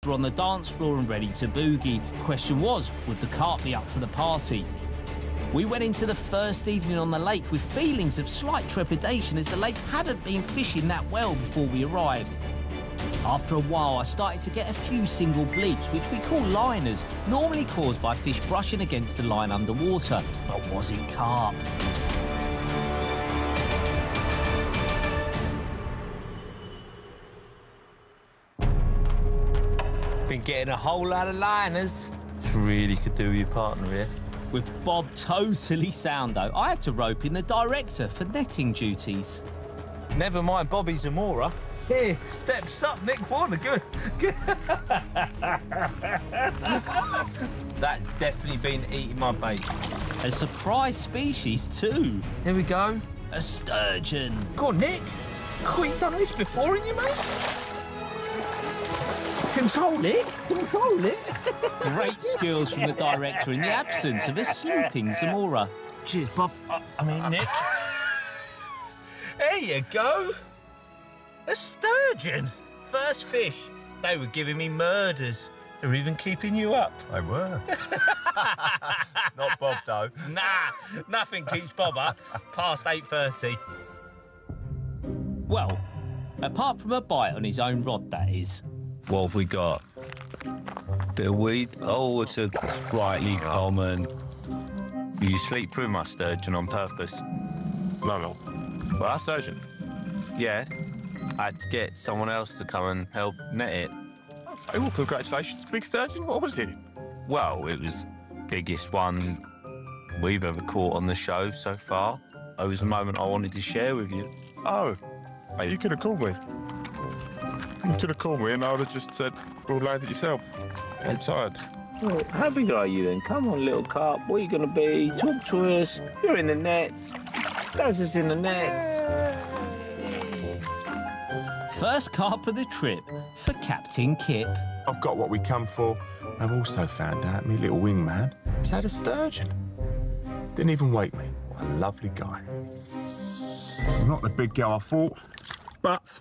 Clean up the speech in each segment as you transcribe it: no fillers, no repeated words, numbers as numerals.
were on the dance floor and ready to boogie. Question was, would the carp be up for the party? We went into the first evening on the lake with feelings of slight trepidation as the lake hadn't been fishing that well before we arrived. After a while, I started to get a few single bleeps, which we call liners, normally caused by fish brushing against the line underwater. But was it carp? Been getting a whole lot of liners. Really could do with your partner here. With Bob totally sound, though, I had to rope in the director for netting duties. Never mind Bobby Zamora. Here, steps up, Nick Warner. Good. That's definitely been eating my bait. A surprise species, too. Here we go. A sturgeon. Go on, Nick. Oh, you've done this before, haven't you, mate? Control it. Control it. Great skills from the director in the absence of a sleeping Zamora. Cheers, Bob. Nick. There you go. A sturgeon. First fish. They were giving me murders. They were even keeping you up. They were. Not Bob, though. Nah, nothing keeps Bob up past 8:30. Well, apart from a bite on his own rod, that is. What have we got? The weed. Oh, it's a slightly common. You sleep through my sturgeon on purpose. No. Well, that's sturgeon. Yeah. I had to get someone else to come and help net it. Hey, well, congratulations. Big sturgeon? What was it? Well, it was biggest one we've ever caught on the show so far. It was a moment I wanted to share with you. Oh. Hey, you could have called me. You could have called me and I would have just said, we'll land it yourself. I'm tired. Well, how big are you then? Come on, little carp. What are you going to be? Talk to us. You're in the net. That's us in the net. First carp of the trip for Captain Kip. I've got what we come for. I've also found out me little wingman has had a sturgeon. Didn't even wake me. What a lovely guy. I'm not the big girl I thought, but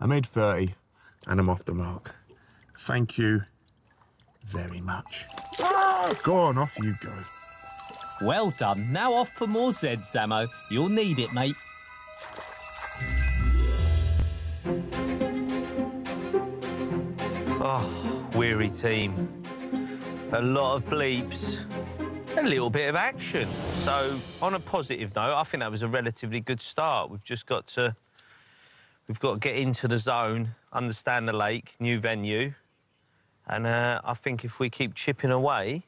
I made 30 and I'm off the mark. Thank you very much. Go on, off you go. Well done. Now off for more Zed, Zamo. You'll need it, mate. Oh, weary team. A lot of bleeps. A little bit of action. So, on a positive note, I think that was a relatively good start. We've got to get into the zone, understand the lake, new venue. And I think if we keep chipping away,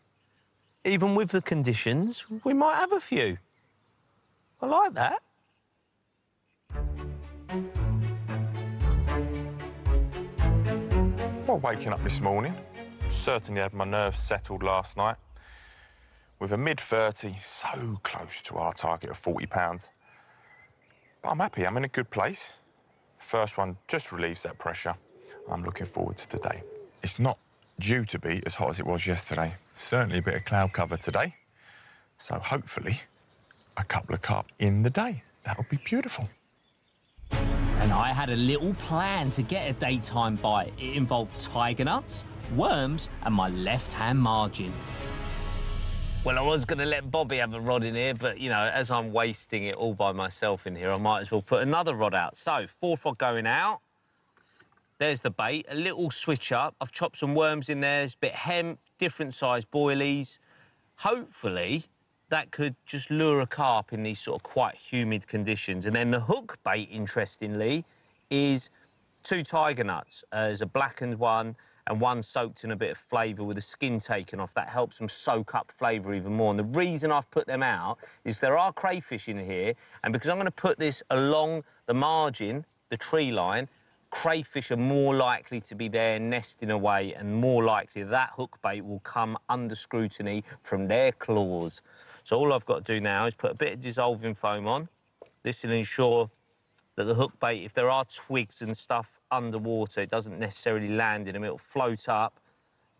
even with the conditions, we might have a few. I like that. Well, waking up this morning, certainly had my nerves settled last night. With a mid-30, so close to our target of £40. But I'm happy, I'm in a good place. First one just relieves that pressure. I'm looking forward to today. It's not due to be as hot as it was yesterday. Certainly a bit of cloud cover today. So hopefully a couple of carp in the day. That would be beautiful. And I had a little plan to get a daytime bite. It involved tiger nuts, worms, and my left-hand margin. Well, I was going to let Bobby have a rod in here, but, you know, as I'm wasting it all by myself in here, I might as well put another rod out. So, fourth rod going out. There's the bait, a little switch up. I've chopped some worms in there, there's a bit of hemp, different size boilies. Hopefully, that could just lure a carp in these sort of quite humid conditions. And then the hook bait, interestingly, is 2 tiger nuts. There's a blackened one and one soaked in a bit of flavour with the skin taken off. That helps them soak up flavour even more. And the reason I've put them out is there are crayfish in here, and because I'm going to put this along the margin, the tree line, crayfish are more likely to be there nesting away, and more likely that hook bait will come under scrutiny from their claws. So all I've got to do now is put a bit of dissolving foam on. This will ensure that the hook bait, if there are twigs and stuff underwater, it doesn't necessarily land in them. It'll float up,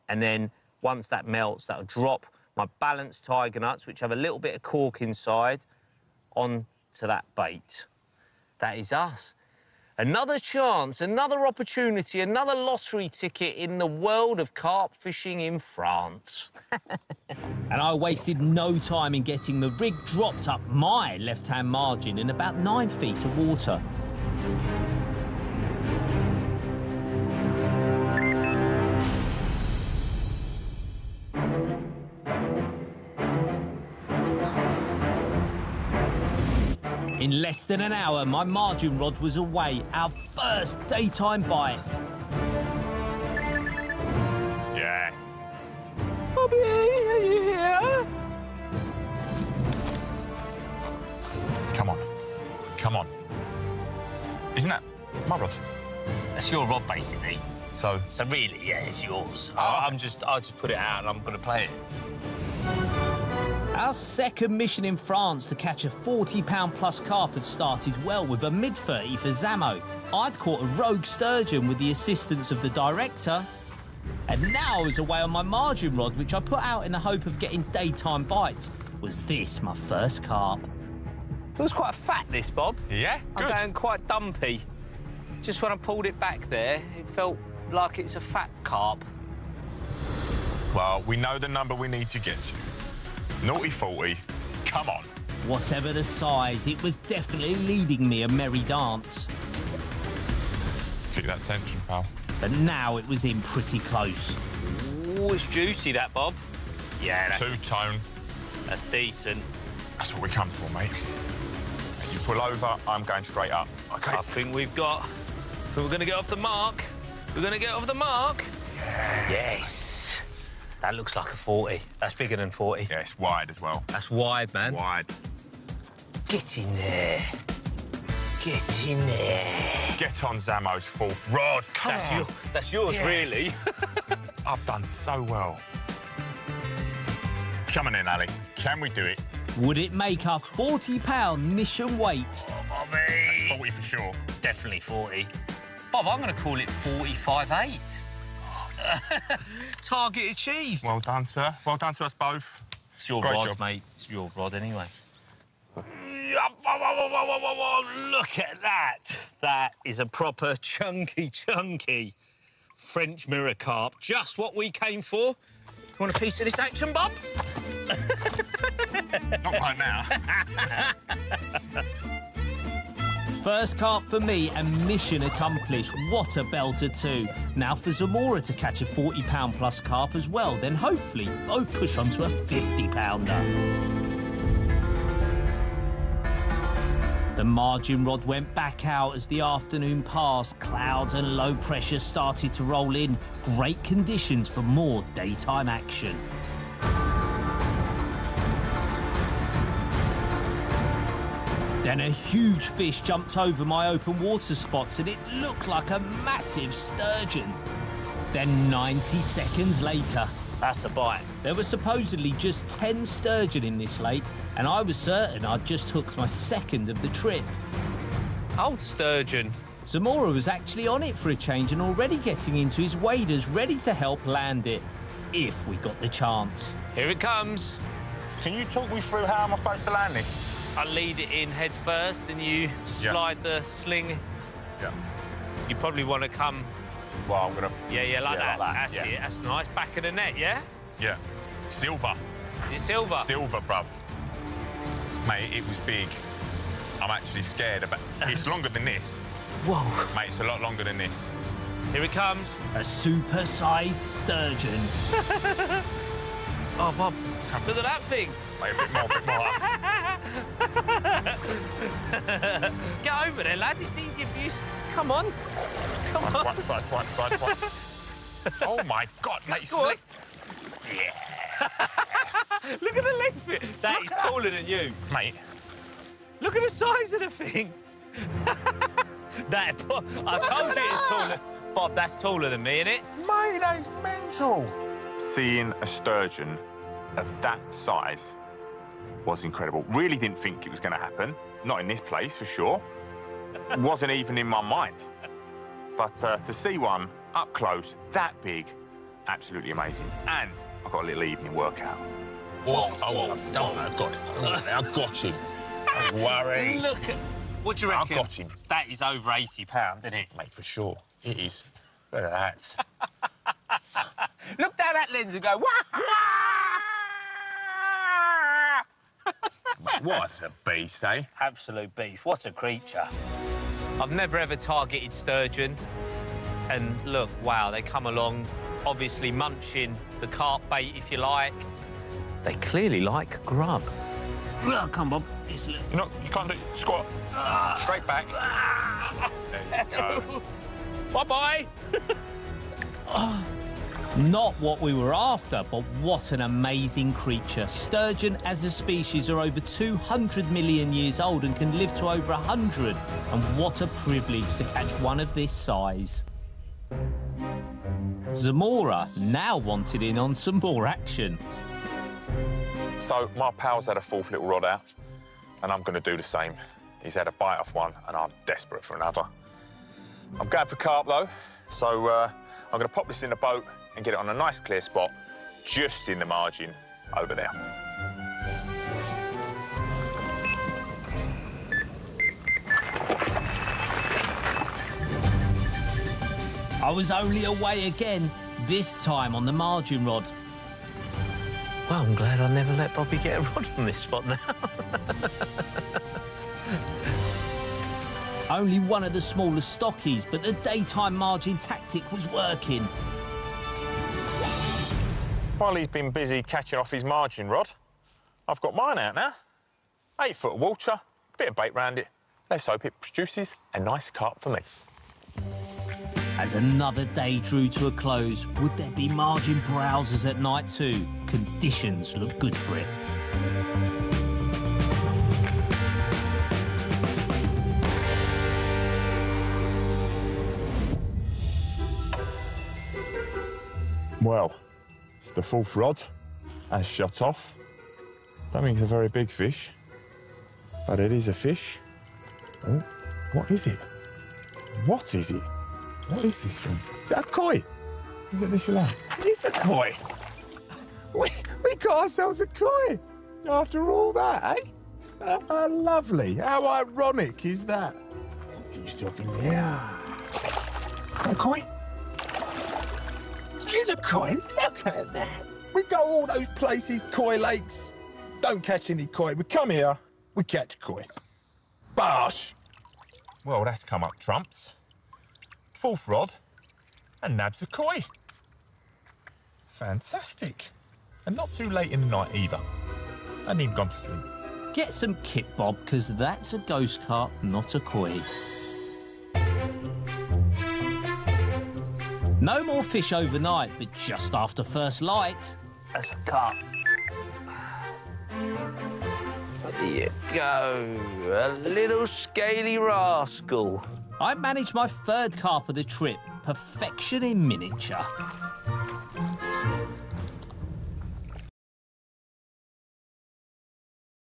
and then once that melts, that'll drop my balanced tiger nuts, which have a little bit of cork inside, onto that bait. That is us. Another chance, another opportunity, another lottery ticket in the world of carp fishing in France. And I wasted no time in getting the rig dropped up my left-hand margin in about 9 feet of water. In less than an hour, my margin rod was away, our first daytime bite. Yes. Bobby, are you here? Come on. Come on. Isn't that my rod? That's your rod, basically. So really, yeah, it's yours. Oh. I'll just put it out and I'm going to play it. Our second mission in France to catch a 40-pound plus carp had started well with a mid-30 for Zamo. I'd caught a rogue sturgeon with the assistance of the director. And now I was away on my margin rod, which I put out in the hope of getting daytime bites. Was this my first carp? Feels quite fat, this, Bob. yeah, I'm good. going quite dumpy. Just when I pulled it back there, it felt like it's a fat carp. Well, we know the number we need to get to. Naughty 40. Come on. Whatever the size, it was definitely leading me a merry dance. Keep that tension, pal. But now it was in pretty close. Ooh, it's juicy, that, Bob. Yeah, Two-tone. that's decent. That's what we come for, mate. You pull over, I'm going straight up. OK? I think we're going to get off the mark. We're going to get off the mark. Yes. That looks like a 40. That's bigger than 40. Yeah, it's wide as well. That's wide, man. Wide. Get in there. Get in there. Get on Zamo's fourth rod. Come on. That's yours, Yes. really. I've done so well. Come on in, Ali. Can we do it? Would it make our 40-pound mission weight? Bobby. That's 40 for sure. Definitely 40. Bob, I'm going to call it 45.8. Target achieved. Well done, sir. Well done to us both. It's your Great rod, job. mate. It's your rod anyway. Look at that. That is a proper chunky French mirror carp. Just what we came for. You want a piece of this action, Bob? Not right now. First carp for me and mission accomplished. What a belter too. Now for Zamora to catch a 40-pound plus carp as well, then hopefully both push on to a 50-pounder. The margin rod went back out as the afternoon passed. Clouds and low pressure started to roll in. Great conditions for more daytime action. Then a huge fish jumped over my open water spots and it looked like a massive sturgeon. Then 90 seconds later, That's a bite. there were supposedly just 10 sturgeon in this lake, and I was certain I'd just hooked my second of the trip. Old sturgeon. Zamora was actually on it for a change and already getting into his waders, ready to help land it, if we got the chance. Here it comes. Can you talk me through how I'm supposed to land this? I lead it in head first, and you slide the sling. Yeah. You probably want to come. Well, I'm gonna. Yeah, like that. Like that, That's yeah. it. That's nice. Back of the net, yeah? Yeah. Silver. Is it silver? Silver, bruv. Mate, it was big. I'm actually scared about. It's longer than this. Whoa. Mate, it's a lot longer than this. Here it comes. A super-sized sturgeon. Oh, Bob, look at that thing. Mate, a bit more. Get over there, lad. It's easier for you. Come on. Come on. Swipe. Oh, my God, mate. It's Go on. leg- Look at the length of it. That is taller than you. Mate, Look at the size of the thing. I told you it's taller. Bob, that's taller than me, innit? mate, that is mental. Seeing a sturgeon of that size was incredible. Really didn't think it was going to happen. Not in this place, for sure. Wasn't even in my mind. But to see one up close, that big, absolutely amazing. And I've got a little evening workout. Whoa, don't. I've got him. Don't worry. Look at... What do you reckon? I got him. That is over £80, isn't it? Mate, for sure. It is. Look at that. Look down that lens and go, wah! What a beast, eh? Absolute beast. What a creature. I've never ever targeted sturgeon. And look, wow, they come along, obviously munching the carp bait, if you like. They clearly like grub. Come on, just look. You know, you can't do it. Squat. Straight back. There you go. Bye-bye. Not what we were after, but what an amazing creature. Sturgeon as a species are over 200 million years old and can live to over 100. And what a privilege to catch one of this size. Zamora now wanted in on some more action. So, my pal's had a fourth little rod out, and I'm going to do the same. He's had a bite off one, and I'm desperate for another. I'm going for carp, though, so I'm going to pop this in the boat and get it on a nice clear spot just in the margin over there. I was only away again, this time on the margin rod. Well, I'm glad I never let Bobby get a rod on this spot now. Only one of the smaller stockies, but the daytime margin tactic was working. While he's been busy catching off his margin rod, I've got mine out now. 8 foot of water, bit of bait round it. Let's hope it produces a nice carp for me. As another day drew to a close, would there be margin browsers at night too? Conditions look good for it. Well, it's the fourth rod, as shot off. Don't think it's a very big fish, but it is a fish. Oh, what is it? What is it? What is this thing? Is that a koi? Look at this light. It's a koi. We got ourselves a koi after all that, eh? How lovely. How ironic is that? Get yourself in there. Is that a koi? It is a koi. Look at that. We go all those places, koi lakes. Don't catch any koi. We come here, we catch koi. Bosh! Well, that's come up trumps. Fourth rod, and nabs a koi. Fantastic. And not too late in the night either. I hadn't even gone to sleep. Get some kit, Bob, because that's a ghost carp, not a koi. No more fish overnight, but just after first light. That's a carp. There you go. A little scaly rascal. I managed my third carp of the trip. Perfection in miniature.